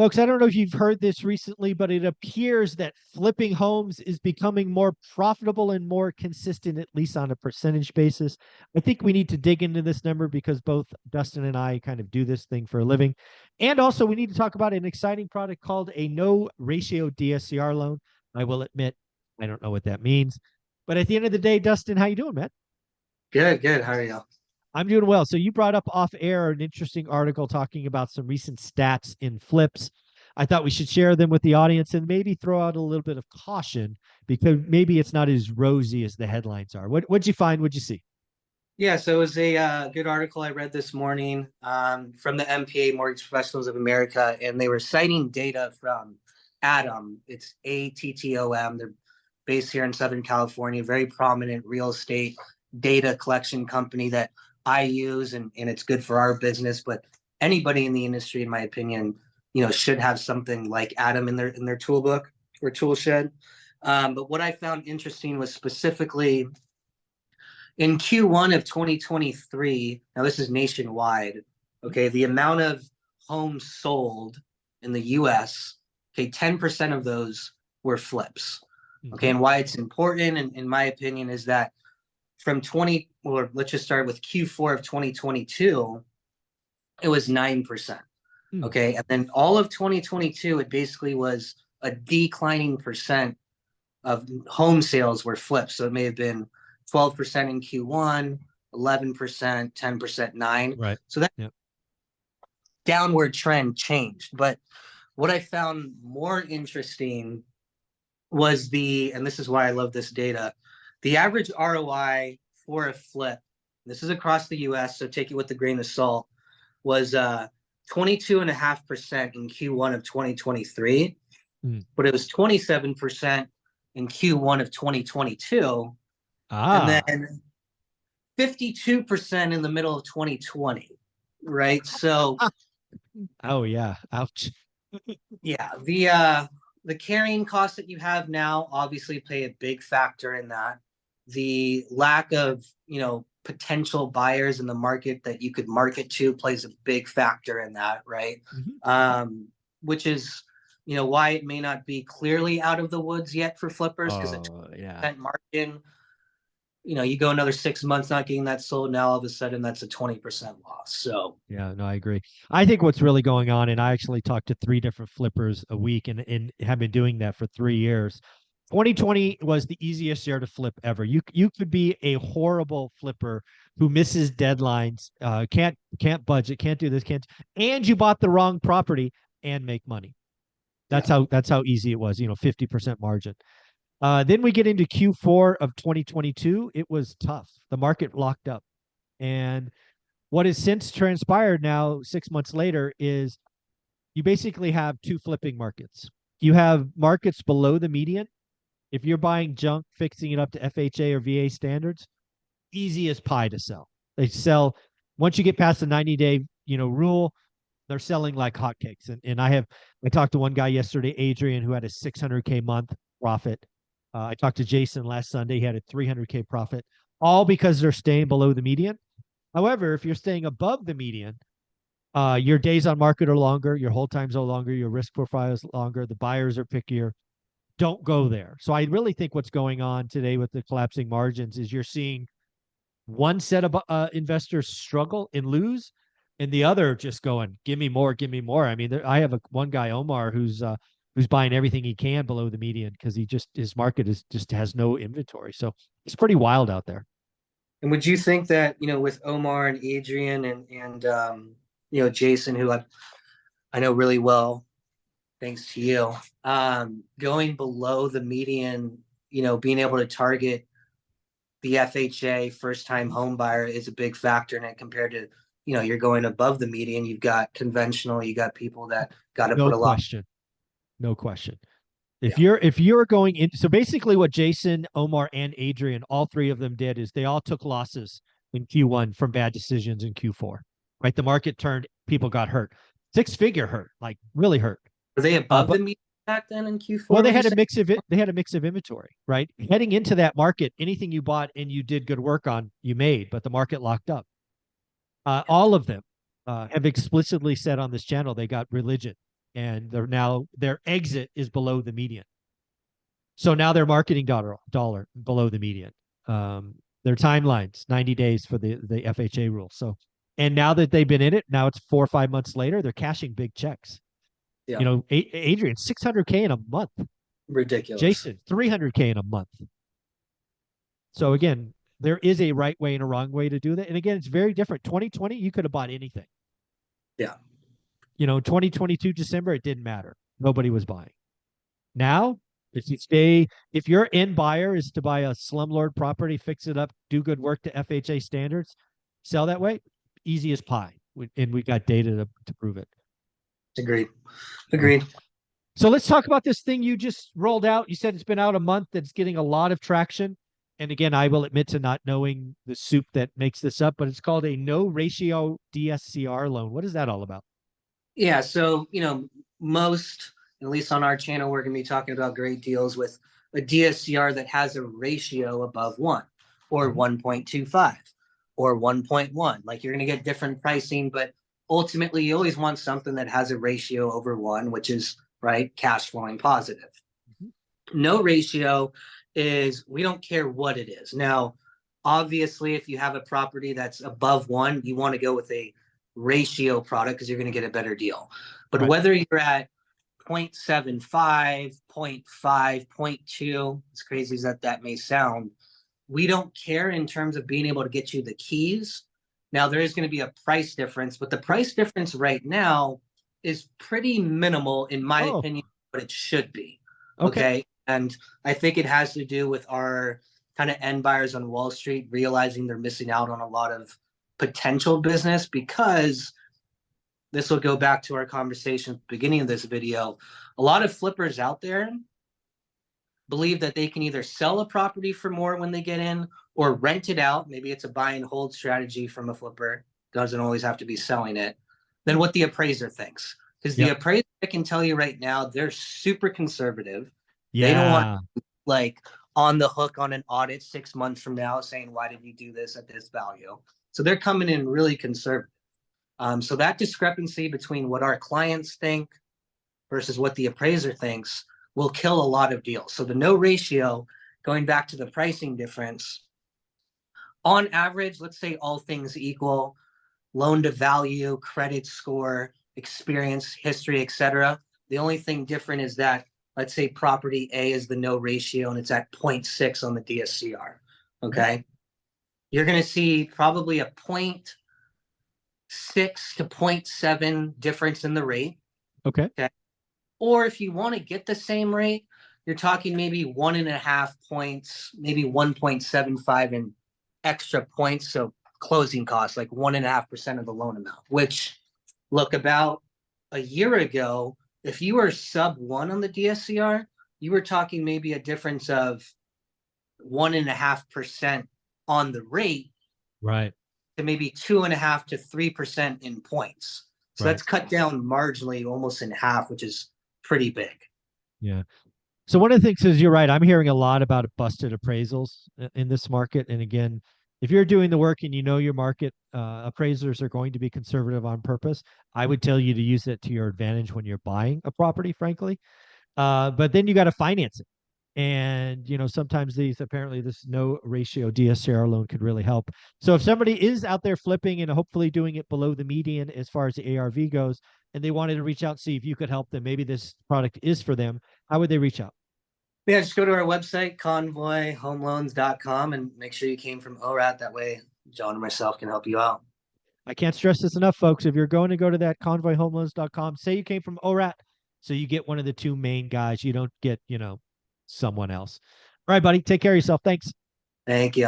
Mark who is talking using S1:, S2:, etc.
S1: Folks, I don't know if you've heard this recently, but it appears that flipping homes is becoming more profitable and more consistent, at least on a percentage basis. I think we need to dig into this number because both Dustin and I kind of do this thing for a living. And also, we need to talk about an exciting product called a no ratio DSCR loan. I will admit, I don't know what that means. But at the end of the day, Dustin, how you doing, man?
S2: Good, good. How are you?
S1: I'm doing well. So you brought up off air an interesting article talking about some recent stats in flips. I thought we should share them with the audience and maybe throw out a little bit of caution because maybe it's not as rosy as the headlines are. What'd you find? What'd you see?
S2: Yeah, so it was a good article I read this morning from the MPA Mortgage Professionals of America, and they were citing data from Atom. It's ATTOM. They're based here in Southern California, very prominent real estate data collection company that I use, and it's good for our business. But anybody in the industry, in my opinion, should have something like Atom in their toolbook or tool shed. But what I found interesting was specifically in Q1 of 2023, now this is nationwide, okay, the amount of homes sold in the US, okay, 10% of those were flips. Okay, and why it's important, in my opinion, is that from 20, or let's just start with Q4 of 2022, it was 9%. Okay, and then all of 2022, it basically was a declining percent of home sales were flips. So it may have been 12% in Q1, 11%, 10%, 9.
S1: Right.
S2: So that
S1: Yep.
S2: downward trend changed. But what I found more interesting was and this is why I love this data, the average ROI for a flip, this is across the US, so take it with a grain of salt, was 22.5% in Q1 of 2023, but it was 27% in Q1 of 2022. And then 52% in the middle of 2020, right? So,
S1: oh yeah, ouch.
S2: yeah, the carrying costs that you have now obviously play a big factor in that. The lack of, potential buyers in the market that you could market to plays a big factor in that, right? Which is, why it may not be clearly out of the woods yet for flippers, because at
S1: Yeah.
S2: 20% margin, you go another 6 months not getting that sold. Now all of a sudden that's a 20% loss. So
S1: Yeah, no, I agree. I think what's really going on, and I actually talk to 3 different flippers a week and have been doing that for 3 years. 2020 was the easiest year to flip ever. You could be a horrible flipper who misses deadlines, can't budget, can't do this, can't, and you bought the wrong property and make money. That's how easy it was, 50% margin. Then we get into Q4 of 2022. It was tough. The market locked up. And what has since transpired now, 6 months later, is you basically have two flipping markets. You have markets below the median. If you're buying junk, fixing it up to FHA or VA standards, easy as pie to sell. They sell once you get past the 90-day, rule, they're selling like hotcakes. And I talked to one guy yesterday, Adrian, who had a 600K month profit. I talked to Jason last Sunday. He had a 300K profit, all because they're staying below the median. However, if you're staying above the median, your days on market are longer, your hold times are longer, your risk profile is longer, the buyers are pickier. Don't go there. So I really think what's going on today with the collapsing margins is you're seeing one set of investors struggle and lose, and the other just going, give me more, give me more. I mean, I have one guy, Omar, who's buying everything he can below the median because his market just has no inventory. So it's pretty wild out there.
S2: And would you think that, with Omar and Adrian and Jason, who I know really well, thanks to you, going below the median, being able to target the FHA first time home buyer is a big factor in it compared to, you're going above the median, you've got conventional, you got people that got to put a lot.
S1: No question.
S2: Yeah.
S1: If you're going in, so basically what Jason, Omar, and Adrian, all 3 of them did is they all took losses in Q1 from bad decisions in Q4. Right, the market turned, people got hurt, 6-figure hurt, like really hurt.
S2: Were they above
S1: But
S2: the median back then in Q4?
S1: well, they had a mix of it. They had a mix of inventory, right? Heading into that market, anything you bought and you did good work on, you made, but the market locked up. All of them have explicitly said on this channel they got religion. and they're now their exit is below the median. So now their marketing dollar below the median. Their timelines 90 days for the FHA rule. So, and now that they've been in it, now it's 4 or 5 months later, they're cashing big checks.
S2: Yeah.
S1: You know, Adrian, 600K in a month.
S2: Ridiculous.
S1: Jason, 300K in a month. So again, there is a right way and a wrong way to do that. And again, it's very different. 2020, you could have bought anything.
S2: Yeah.
S1: You know, 2022 December, it didn't matter. Nobody was buying. Now, if your end buyer is to buy a slumlord property, fix it up, do good work to FHA standards, sell that way, easy as pie. And we got data to prove it.
S2: Agreed. Agreed.
S1: So let's talk about this thing you just rolled out. You said it's been out a month. That's getting a lot of traction. And again, I will admit to not knowing the soup that makes this up, but it's called a no ratio DSCR loan. What is that all about?
S2: Yeah. So, most, at least on our channel, we're going to be talking about great deals with a DSCR that has a ratio above 1 or 1.25 or 1.1. Like, you're going to get different pricing, but ultimately you always want something that has a ratio over 1, which is right, cash flowing positive. No ratio is, we don't care what it is. Now, obviously, if you have a property that's above 1, you want to go with a ratio product because you're going to get a better deal. But whether you're at 0.75, 0.5, 0.2, as crazy as that may sound, we don't care in terms of being able to get you the keys. Now, there is going to be a price difference, but the price difference right now is pretty minimal, in my opinion, what it should be. Okay. And I think it has to do with our kind of end buyers on Wall Street realizing they're missing out on a lot of potential business, because this will go back to our conversation at the beginning of this video. A lot of flippers out there believe that they can either sell a property for more when they get in or rent it out. Maybe it's a buy and hold strategy from a flipper. Doesn't always have to be selling it. Then what the appraiser thinks. Because the appraiser, I can tell you right now, they're super conservative.
S1: Yeah.
S2: They don't want like on the hook on an audit 6 months from now saying, why did you do this at this value? So they're coming in really conservative. So that discrepancy between what our clients think versus what the appraiser thinks will kill a lot of deals. So the no ratio, going back to the pricing difference, on average, let's say all things equal, loan to value, credit score, experience, history, etc. The only thing different is that, let's say property A is the no ratio and it's at 0.6 on the DSCR. Okay. You're going to see probably a 0.6 to 0.7 difference in the rate.
S1: Okay.
S2: Or if you want to get the same rate, you're talking maybe 1.5 points, maybe 1.75 in extra points. So closing costs, like 1.5% of the loan amount, which, look, about a year ago, if you were sub 1 on the DSCR, you were talking maybe a difference of 1.5% on the rate,
S1: right,
S2: to maybe 2.5 to 3% in points. So that's cut down marginally, almost in half, which is pretty big.
S1: Yeah. So one of the things is, you're right. I'm hearing a lot about busted appraisals in this market. And again, if you're doing the work and you know your market, appraisers are going to be conservative on purpose. I would tell you to use it to your advantage when you're buying a property, frankly. But then you got to finance it. And, sometimes apparently this no ratio DSCR loan could really help. So if somebody is out there flipping and hopefully doing it below the median as far as the ARV goes, and they wanted to reach out and see if you could help them, maybe this product is for them, how would they reach out?
S2: Yeah, just go to our website, convoyhomeloans.com, and make sure you came from ORAT. That way, John and myself can help you out.
S1: I can't stress this enough, folks. If you're going to go to that convoyhomeloans.com, say you came from ORAT, so you get one of the two main guys. You don't get, someone else. All right, buddy. Take care of yourself. Thanks.
S2: Thank you.